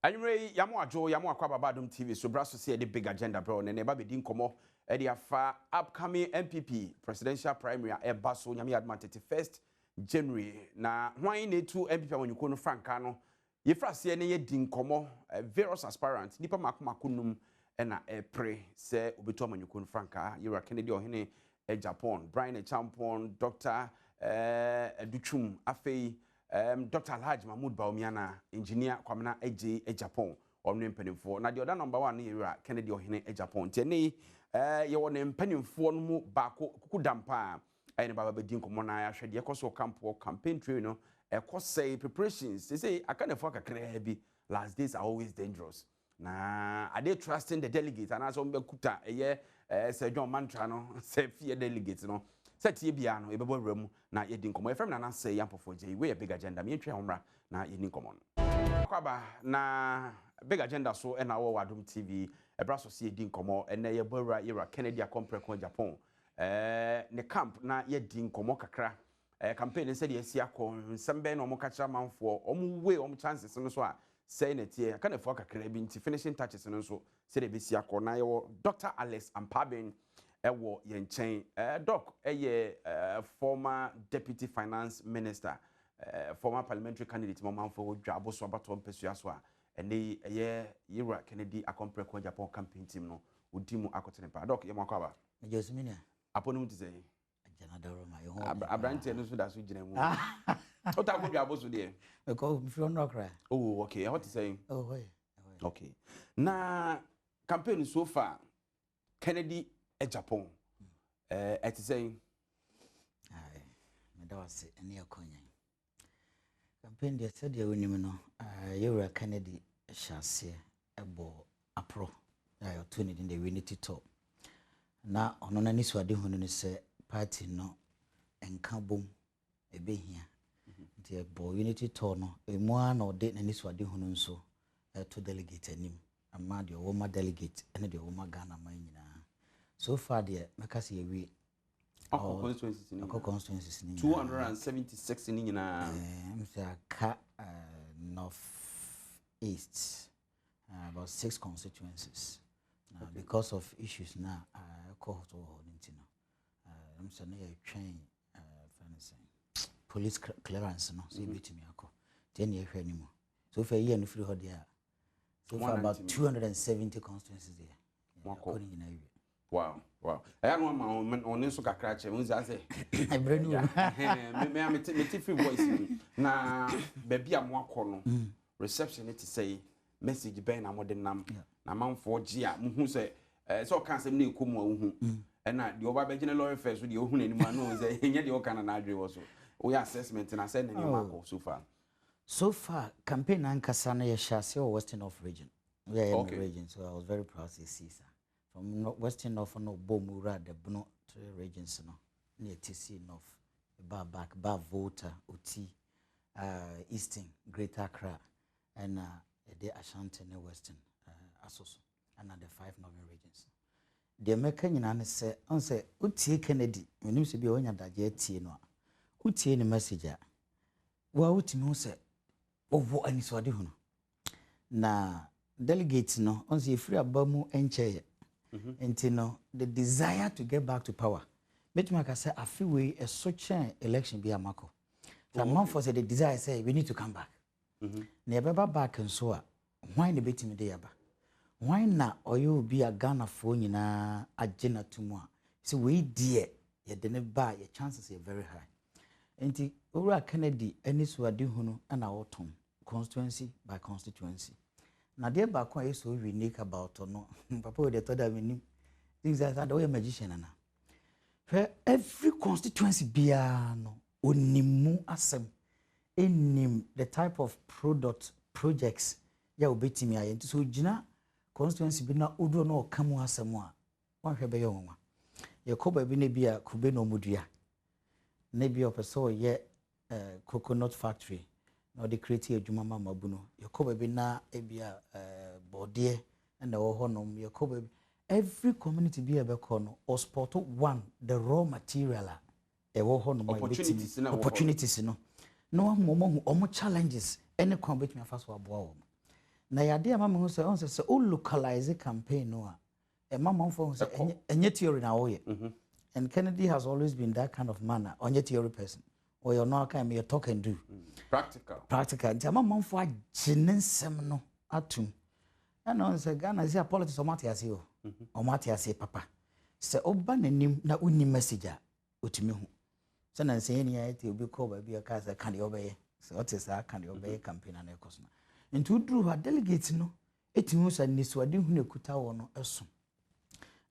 Anyway, Yamu Ajo, Yamu Akwaba Adom TV, so brasso see the big agenda, bro. And never be dinkomo. Edia fa upcoming NPP presidential primary at Basso Yami Adman 31st January. Na why need two NPP when you couldn't Francano? Ye frasi any dinkomo, various aspirants, Nipa Makumakunum, and a pray, say Ubitom when you couldn't Franca, you are Kennedy or Hene, Agyapong, Brian Agyapong, Dr. Duchum, Afei. Dr. Alhaji Mahmoud Baumiana, engineer Kwamina Agyapong, or Nimpenny4. Now, the other number one era, Kennedy or Hene Agyapong. Tene, you want Nimpenny4 mu Bako Kudampa, and Baba Dinkomona, Shadia Coso Campo campaign trainer, a cost say preparations. They say, I can't afford a crabby. Last days are always dangerous. Nah, I did trust in the delegates, and as on Bekuta, a year, Sir John Mantrano, say fear delegates, no. Set ye biano, a bubble room, na ye didn't come. If I'm not say Yampo for J, we a big agenda, me and na ye didn't come on. Kwaba, na big agenda so and our Adom TV, a brass of see didn't come on, and ye burra era Kennedy a compre Agyapong. Ne camp na ye didn't come on kakra. Campaign said yes, Yako, some ben or Mokacha man for way chances and so saying it here. I can't afford a crabin to finishing touches and so said a Bisiako na your Dr. Alex and Pabin. Ewo yenchen doc former deputy finance minister former parliamentary candidate mama for Dwabo so abato mpesuaso and they yera Kennedy akompre ko Agyapong campaign team no odimu akotene pa doc yemakwa Josmina aponum ti say Janadoro my home abrante no so da so gina mu o ta ko Dwabo so de because if you no cry oh okay what to say okay na campaign so far Kennedy Agyapong at saying aye me da wase ene akonya campaign dey said you nim no you Kennedy shase ebo apro ya to need in the unity talk na ono na ni suade hunu ni se party no enka bom ebe hia the ebo unity talk no emu ana ode na ni suade hunu nso to delegate anim ama de wo delegate ene de wo Ghana man nyina. So far, the Macassi we constituencies 276 in north east about 6 constituencies because of issues now. Court or I'm saying train police clearance no so be to me 10 years anymore. So for a year and free there. So far about 270 constituencies there. According in area. Wow. I don't want my own so crack. I say, I bring you. Me free voice. Na baby am one reception to say message ben am the nam. Na man 4G muhu say so can say me come hu. And na the over begin lawyer first with the hu ni man no say nya the can na adwe also. We assessment na say na mark so far. So far campaign ankasa na ye shase or western of region. We are in the region, so I was very proud to see sir. From western north no Bomura the Bono 3 regions no near TC north back Volta Uti eastern Greater Accra and the Ashanti and western Asoso and the 5 northern regions. The American nyina say on say Uti Kennedy when you see be onya daje tie no Uti ni message a wa Uti me say owo ani so ade hu na delegates no on say free abamu enche and you know, the desire to get back to power. But I say, I feel we a such an election be a mako. The month for the desire say we need to come back. Never back and so why the bit me there? Why not? Or you be a Ghana phone na agenda tomorrow. So we dear, you didn't buy your chances are very high. And the Ura Kennedy, any swadi hunu and our autumn constituency by constituency. Now, dear Bakwa is so unique about or no. Papa, they thought I mean things like that. The magician na. For every constituency, biano unimu asem, enim the type of projects ya ubeti mi aye. So jina constituency bina udo no kamu asemwa. Wan hwebe yo nwa. Ye koba bi ne bia kube no mudua. Ne bia opeso ye coconut factory. No the create adwuma mabuno yakoba bi na ebia bode and the honom yakoba every community be ebe ko no or sport one the raw material e wo honom opportunities no no omo challenges any kwan betimi afa so aboa wo na yade ama me ho say on say o localize campaign no a e mama mfo say enye theory na wo ye. And Kennedy has always been that kind of manner, onye theory person. Or you're not kind of talk and do. Practical. Nti ama mfo agene nsem no atum. And on say Ghana say politics o mate ase o. O mate ase papa. Se oba nanim na uni message a otumi hu. Se na say any ite obi call ba bi aka say kan de obeye. Se what is that kan de obeye campaign na ekoso na. Nti udru ha delegate no etimi so niswade hu na kuta wo no eso.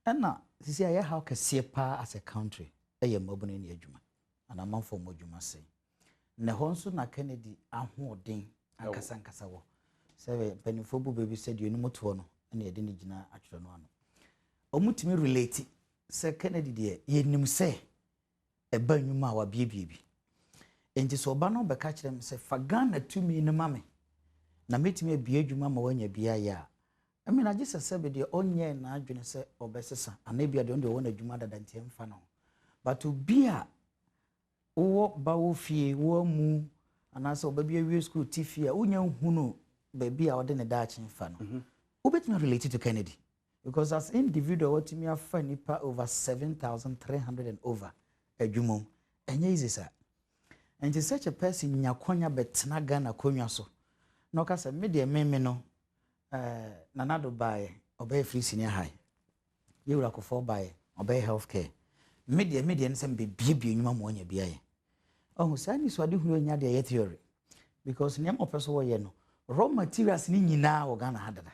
Ena sisi aye how kese pa as a country eye mabune ne adwuma ana manfo modwuma sei ne ho nso na Kennedy ahoden ankasa ankasa wo sebe penifo bu baby said you no to no na yede ne gina atwero no ano omutimi relate se Kennedy de yenim se eba nwuma wa biebiebi enti so oba no be ka kire me se fa Ghana tumi ne mame na metimi abie adwuma ma wanya bia ya I mean, I just said the onye na adwene se obesesa anabia de onde wona adwuma dada ntem fa no but to be a wo ba wo fie wo mu anase obabi awie school tifia unya hunu ba bia ode ne da achen fa no obetuna related to Kennedy because as individual what me afa nipa over 7,300 and over adwumom enye easy sir and such a person nyakonya betena Ghana konwa so no ka se me de meme no nanado bae obey free senior high you will go by obey healthcare media nsem be bie nyuma mo nya bia ye oh sani so ade hu nya de theory because nyam opeso wo ye no raw materials ni nyina wo Ghana hadada.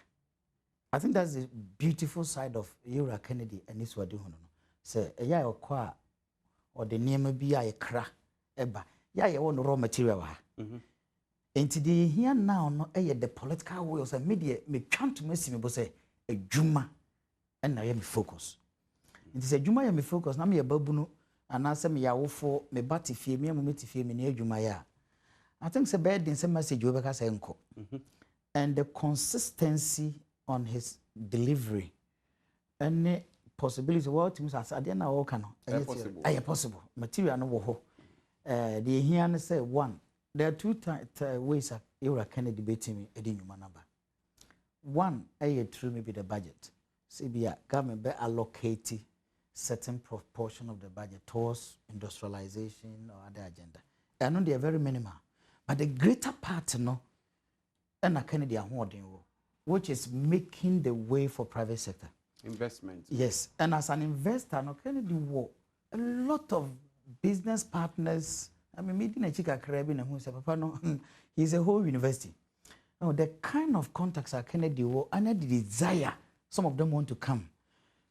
I think that's the beautiful side of Yura Kennedy and this wadi hu no say eya okwa or the name bi a ye kra eba ya ye wo no raw material ha enti de here now no the political will say media me twan to mesi me bo say adwuma na ye me focus enti say adwuma ye me focus na me ye babu no anase me ya wofo me bati fie me mo meti fie me na adwuma ya I think say bad in some message we ka say nko and the consistency on his delivery any possibility what means as ade na wo ka no possible material no wo ho the here no say one. There are two ways you can debate me edinuma number. One, through maybe the budget. CBA government be allocate certain proportion of the budget towards industrialization or other agenda. I know they are very minimal, but the greater part, no, and a Kennedy holding, which is making the way for private sector investment. Yes, and as an investor, no Kennedy a lot of business partners. I mean, meeting a chica Caribbean who said, Papa, no, he's a whole university. No, the kind of contacts are Kennedy and the desire, some of them want to come.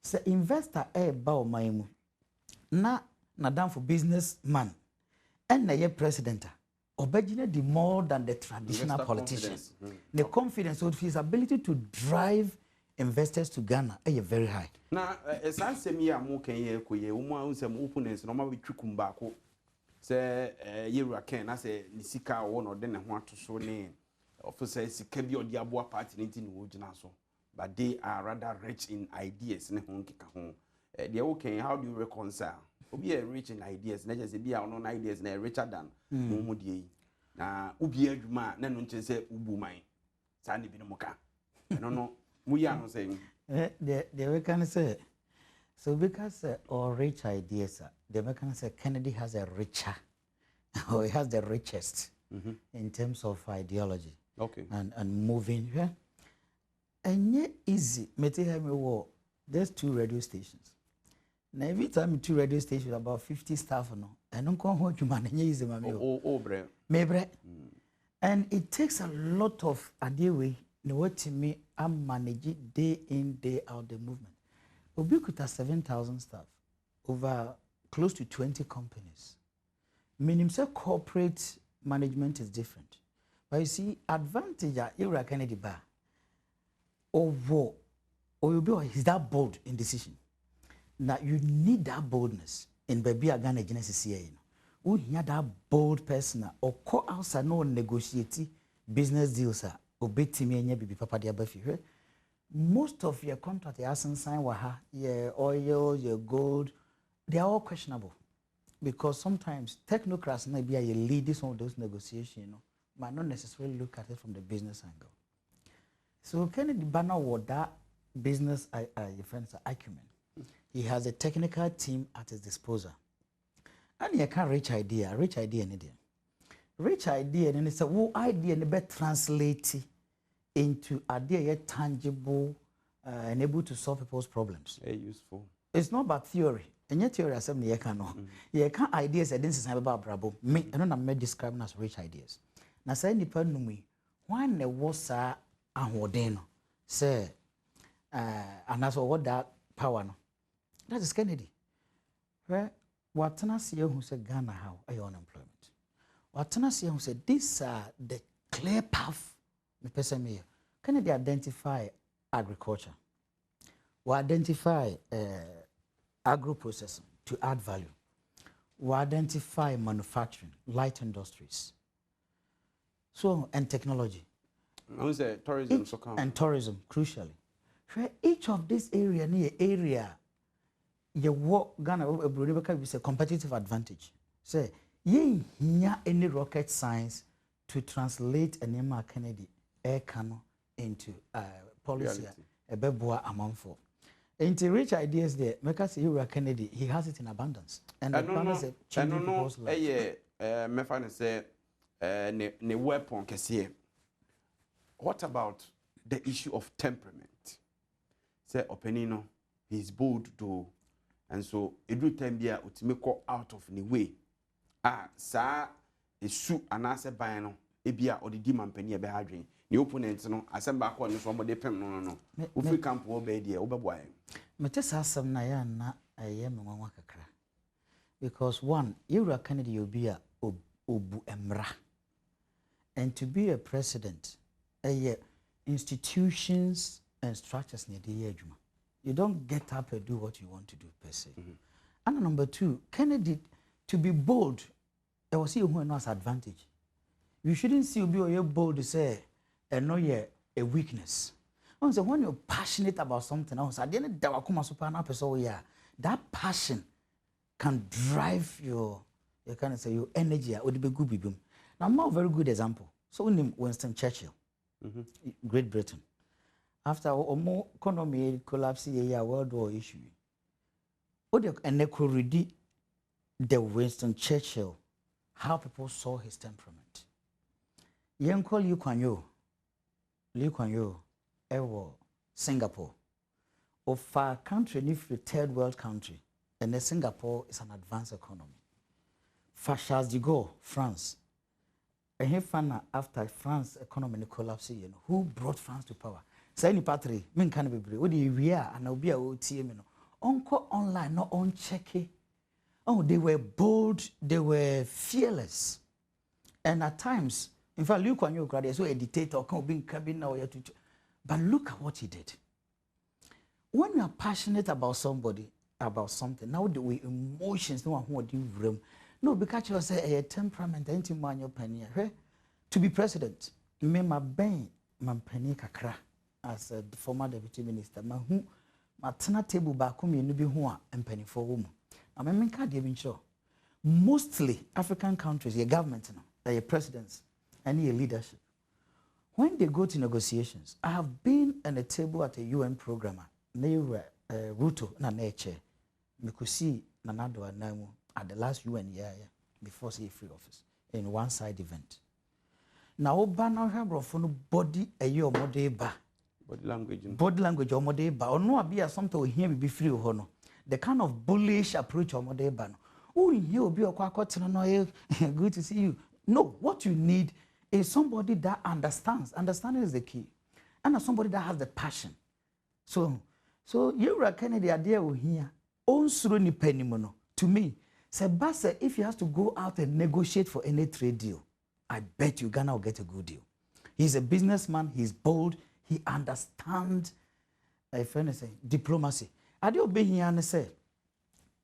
So, investor, bow my na down for businessman, and the president, obedient the more than the traditional politicians. The confidence of his ability to drive investors to Ghana are very high. Now, as I say, me, I'm okay, opponents, no matter which say Yura Ken, I say Nisika one or then want to show name. Officer Sika bi odi aboa party nti no wogina so. But they are rather rich in ideas ne ho nkeka ho. They okay, how do you reconcile? Obi are rich in ideas, na just be our own ideas na richer than mo die. Na obi adwuma na no nche say ubu man. Sa ne bi no moka. No mu ya no say. They can say so because or rich ideas, the American say Kennedy has a richer, or he has the richest in terms of ideology. Okay. And moving. Yeah? And yet easy. There's 2 radio stations. Now every time 2 radio stations, about 50 staff no. I don't call what you man easy, bre. Maybe. And it takes a lot of idea what to me I'm managing day in, day out the movement. Ubiquita 7,000 staff, over close to 20 companies. Meaning, say corporate management is different. But you see, advantage you Kennedy bar, or you be is that bold in decision. Now you need that boldness in baby Ghana Genesis here. You hear that bold person or call outside no negotiate business deals or bet me and be papa dia bafi. Most of your contract, your sign waha, your oil, your gold, they are all questionable. Because sometimes technocrats may be a lead some of those negotiations, might not necessarily look at it from the business angle. So Kennedy Banner was that business friends acumen. He has a technical team at his disposal. And he can rich idea anything. Rich idea and it's a whole idea and be translate into idea tangible and able to solve people's problems. Very useful. It's not about theory. And yet theory as you can know. You can ideas and this is about brabo. Me, I don't know describing as rich ideas. Now say nipa numi, when there was a hodeno, say and that's what that power no. That is Kennedy. Right? What I see who said Ghana how are you unemployment? What I see who said these are the clear path. The person me Kennedy identify agriculture. We identify agro processing to add value. We identify manufacturing, light industries. So and technology. I would say tourism so come. And tourism, crucially. Each of this area near area you work Ghana is a competitive advantage. Say, ye here any rocket science to translate an Emma Kennedy air cannon into policy a beboa amount for. Into rich ideas there, make us see Kennedy, he has it in abundance. And abundance is changing people's lives. Me find say ne weapon kesiye. What about the issue of temperament? Say Openino, he's bold to. And so every time bia utimeko out of the way. Sa esu anase ban no ebia odidi mampani e be hadwen. Ni opponent no asemba akọ no so mo de pem no. Wo free camp wo be dia wo beboa. Mete sa asem na ya na aye me nwanwa kakra. Because one, you Kennedy obi a obu emra. And to be a president, institutions and structures need the adwuma. You don't get up and do what you want to do per se. And number two, Kennedy, to be bold, there was who knows advantage. You shouldn't see you bold to say, and no, a weakness. When you're passionate about something else, at the end of that passion can drive your kind of say your energy. Would be good. Now, more very good example. So, Winston Churchill, Great Britain. After more economy collapse, World War issue. And they could read the Winston Churchill, how people saw his temperament. Young call Lee Kuan Yew, Singapore. Of a country, if a third world country, and then Singapore is an advanced economy. For Charles de Gaulle, France. And he found after France economy collapse, who brought France to power? Say ni patri, min can be brave. What do you wear? And I'll be a OTM. Uncle online, not on checky. Oh, they were bold, they were fearless. And at times, in fact, look on your graduate, so a dictator can't be cabin now. But look at what he did. When you are passionate about somebody, about something, now the way emotions, no one who do room. No, because you say a temperament, ain't man your penny. To be president, me my ben, man penny kakra. As a former deputy minister, my table back home, you be who and penny for woman. I mean, can't even sure. Mostly African countries, your government, your presidents, and your leadership. When they go to negotiations, I have been at a table at a UN programmer, Ruto, na nature. Me could see Nanado and at the last UN year before say free office in one side event. Now, Obama have from body a year more day ba. Body language or mode ba or no be something we hear be free or no. The kind of bullish approach or mode ba no. Oh, you be a no good to see you. No, what you need is somebody that understands. Understanding is the key. And somebody that has the passion. So you reckon the idea we hear on ni penny mono. To me, Sebasa, if he has to go out and negotiate for any trade deal, I bet you Ghana will get a good deal. He's a businessman, he's bold. He understands, diplomacy. I do be here and say,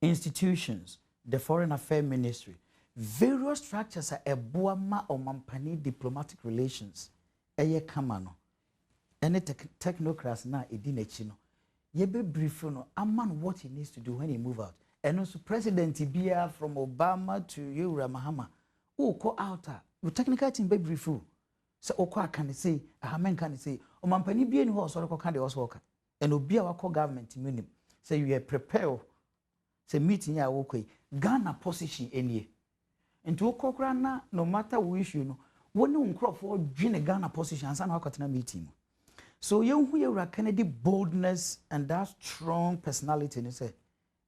institutions, the Foreign Affairs Ministry, various structures are a boama or mampani diplomatic relations. Eye kamano. Any technocrats na edinechino. Ye be brief no. A man what he needs to do when he move out. And also President Ibia from Obama to Yura Mahama. Oh, go out. The technical team be brief. So okwa can say, a man can say, o mampani bi eni ho so rekọ kan de also work. And obi a wakọ government minim. Say you are prepared. Say meeting ya wokoi. Ghana position enie. Into okokra na no matter who issue no, woni unkrofo dwene Ghana position ansa na wakọtena meeting. So you who Kennedy boldness and that strong personality, and say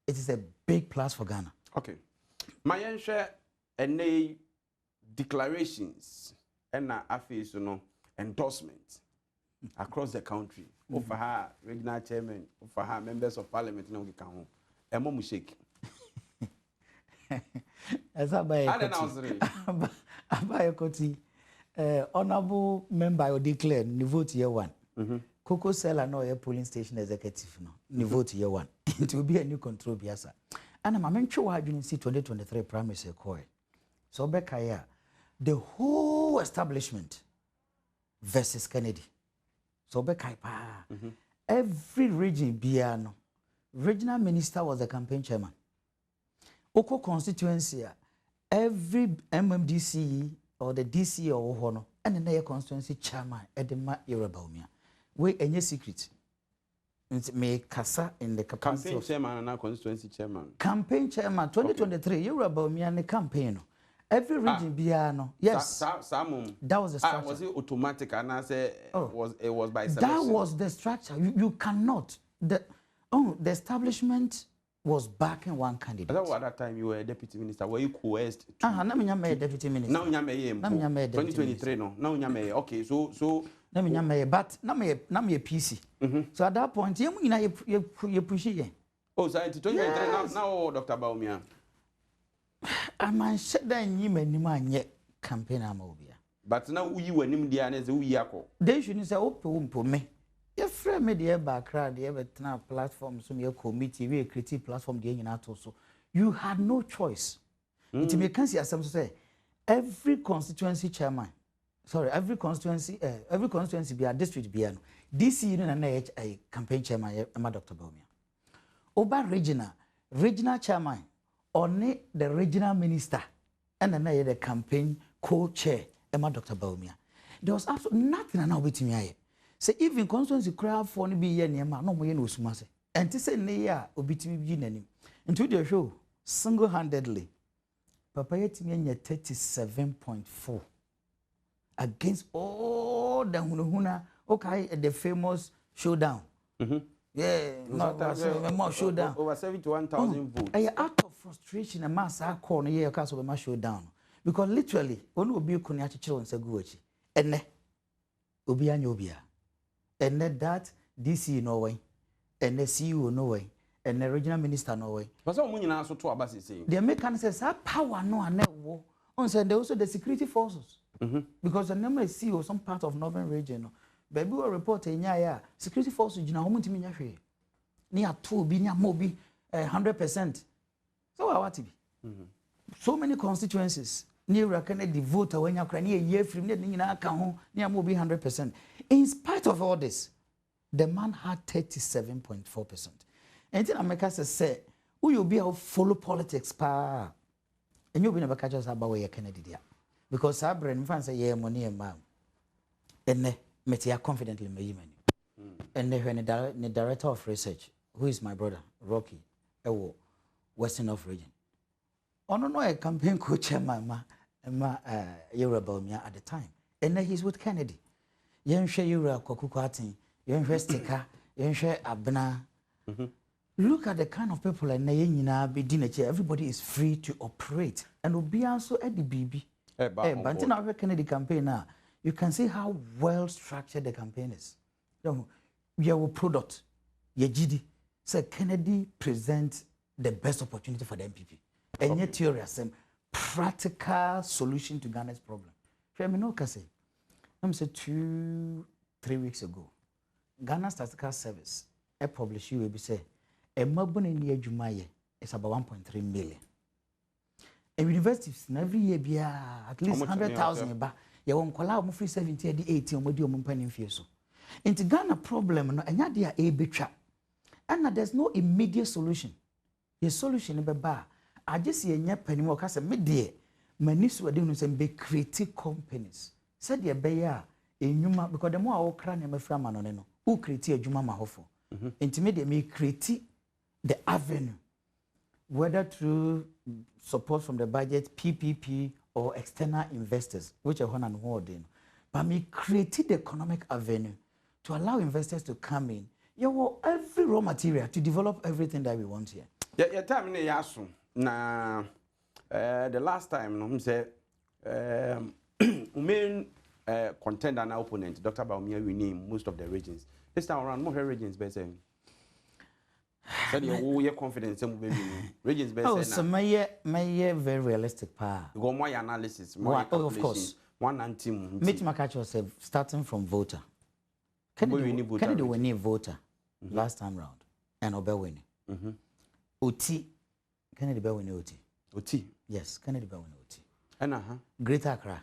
it is a big plus for Ghana. Okay. My share any declarations and affairs, endorsement across the country. For her regional chairman, for her members of parliament, no can home. A mom shake. As I buy a coti, honorable member will declare ni vote year one. Coco Seller no a polling station executive no ni vote year one. It will be a new control biasa. And I'm sure I didn't see 2023 promise a coin. So Bekaya, the whole establishment versus Kennedy. So Bekaipa, every region biano, regional minister was the campaign chairman. Oko constituency, every MMDC or the DC or Hono, and another constituency chairman, Edema Yorubaumia. We any secret. May Kasa in the capacity campaign chairman and now constituency chairman. Campaign chairman 2023, Yorubaumia and the campaign. Every region biano. Yes. That was the structure. Was it automatic and I say it was by selection? That was the structure. You cannot. The establishment was backing one candidate. At that time you were a deputy minister. Were you coerced? Now I'm a deputy minister. Now I'm a 2023 no. Now I'm a okay. So but now I'm a PC. So at that point you push it. Oh, so 2023 now Dr. Baumia. I'm sure that you may not campaign amobia. But now you were named the answer we yako. They shouldn't say open for me. Your friend made the background, the ever platform, so your committee, we creative platform, the in also. You had no choice. It may consider some say every constituency chairman, every constituency be a district be an DC union and a campaign chairman, Dr. Baumia. Oba regional chairman. Only the regional minister and then the campaign co-chair, Emma Dr. Baumia. There was absolutely nothing now with me. Say even constituency crowd for be here near no more no sumase. And to say near obitimi be name. Into the show, single-handedly, Papa yet me 37.4 against all the Hunahuna, okay, the famous showdown. Yeah, more showdown. Over 71,000 votes. Out of frustration, a mass are corner here, cast of a mass showdown. Because literally, one will be a Kuniachi children Saguchi. And ne Obian Yobia. And that DC no way. And the CEO no way. And the regional minister no way. But some money now so to Abasi saying. The American says, power no and war. On said also the security forces. Because the number is CEO, some part of northern region. Baby will report in security forces, you know, how much near 2 billion, mobi 100%. So what to be? So many constituencies near Kennedy voter when you're near year from near mobi 100%. In spite of all this, the man had 37.4%. And then America says, who you be able follow politics pa? And you'll be never catch us about where you're Kennedy there. Because our brain fans say, yeah, money and ma'am. And Metia confidently may and the director of research, who is my brother, Rocky, Ewo, Western of Region. Oh no, a campaign co-chairman, Yorubaumia at the time. And then he's with Kennedy. Yenshe Yura Kokukwati, Yenshe Stika, Yenshe Abna. Look at the kind of people and everybody is free to operate. And will be also at the BB. But in our Kennedy campaign now, you can see how well structured the campaign is. We have a product, GD. So Kennedy presents the best opportunity for the NPP. And yet theory has some practical solution to Ghana's problem. I mean, I'm saying 2-3 weeks ago, Ghana Statistical Service published you will say a mobile in the Jumaye is about 1.3 million. And universities every year be at least 100,000. You won't call out free 70 80 or medium penny so. Into Ghana problem no and they are a big trap. And there's no immediate solution. The solution is ba. I just see a penny more case media. Many so they say be creative companies said the beya enuma because the more okra na me fra manone no who create adwuma ma hofo intimate me create the avenue whether through support from the budget PPP or external investors which are one and one but me create the economic avenue to allow investors to come in every raw material to develop everything that we want here. Yeah, time in yasu na the last time no say main contender and opponent Dr. Baumia we name most of the regions. This time around more regions better. Said you confidence some regions better. Oh, so my very realistic pa. Go more analysis, more of course. 190. Meet my catch yourself starting from voter. Kennedy winning voter last time round and Obe winning. Oti Kennedy be winning Oti. Oti. Yes, Kennedy be winning Oti. And Greater Accra.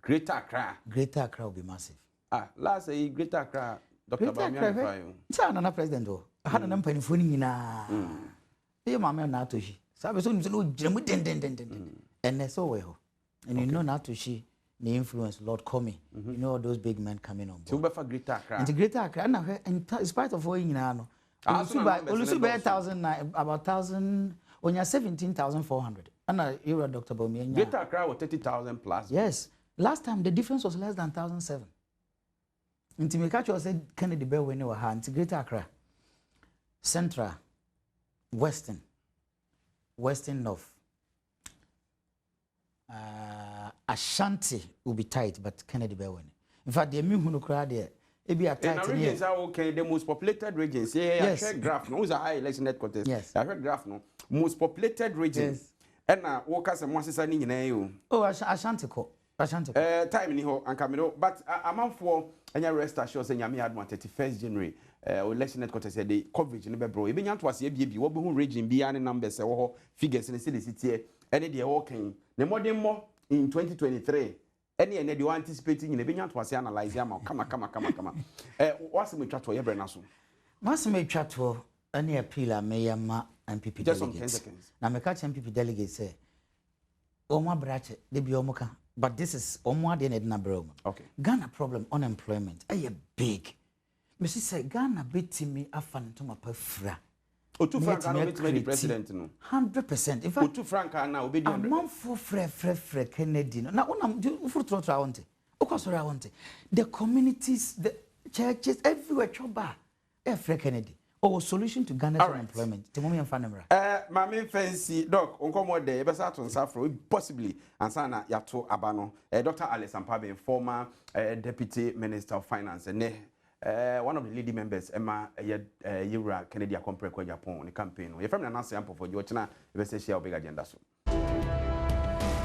Greater Accra. Greater Accra will be massive. Last year Greater Accra Dr. Baumia. Sa na president o. Had an empany for nyina. E mama na to shi. Sabe so no jemu den. And so we ho. And you know na to shi the influence Lord Comey. You know all those big men coming on board. So be for Greater Accra. And Greater Accra na in spite of all nyina no. Olusu by 1,000 about 1,000 onya 17,400. And you Dr. Baumia. Greater Accra was 30,000 plus. Yes. Last time the difference was less than 1,007. Intimikacho said Kennedy Bell when they were hand Greater Accra, Central, Western North, Ashanti will be tight, but Kennedy Bell winning. In fact, the Mihuno crowd there, it be a tight. And regions are okay. The most populated regions. Yes. I heard graph. No, who's a high election net contest. Yes. I heard graph. No, most populated regions. Yes. And workers and monsters are in you. Oh, Ashanti ko. Time in here and Camino, but I'm out for any rest assured saying Yami had 31st January. Election net contest the coverage in the bro. Even yet was a baby, what who region beyond numbers or figures in the city, any day walking. The more in 2023. Any the one anticipating in the Binyat was analyzing. Come on. What's the chat for your Brenaso? What's the chat for any appeal? Mayama NPP delegates. Now, my catch NPP delegates say, Oma Brache, they be Omoka. But this is more than a number. Okay. Ghana problem unemployment. Big. Mrs. say Ghana beat me a fan to my perfra. O 2 franc are not the president no. 100%. In fact, O 2 franc are now be a month for free Kennedy. Now when I'm for trot around it. I want it. The communities, the churches, everywhere choba. Free Kennedy. Or solution to Ghana's unemployment. Timomi and Fanemra. My main fancy doc, Uncle Mode, Ebesato and Safro, possibly, and Sana Yato Abano, Dr. Alice Ampabe, former Deputy Minister of Finance, and one of the leading members, Emma Yura Kennedy Agyapong, the campaign. You're from the Nancy Ampo for Georgia, Ebesia Big Agenda.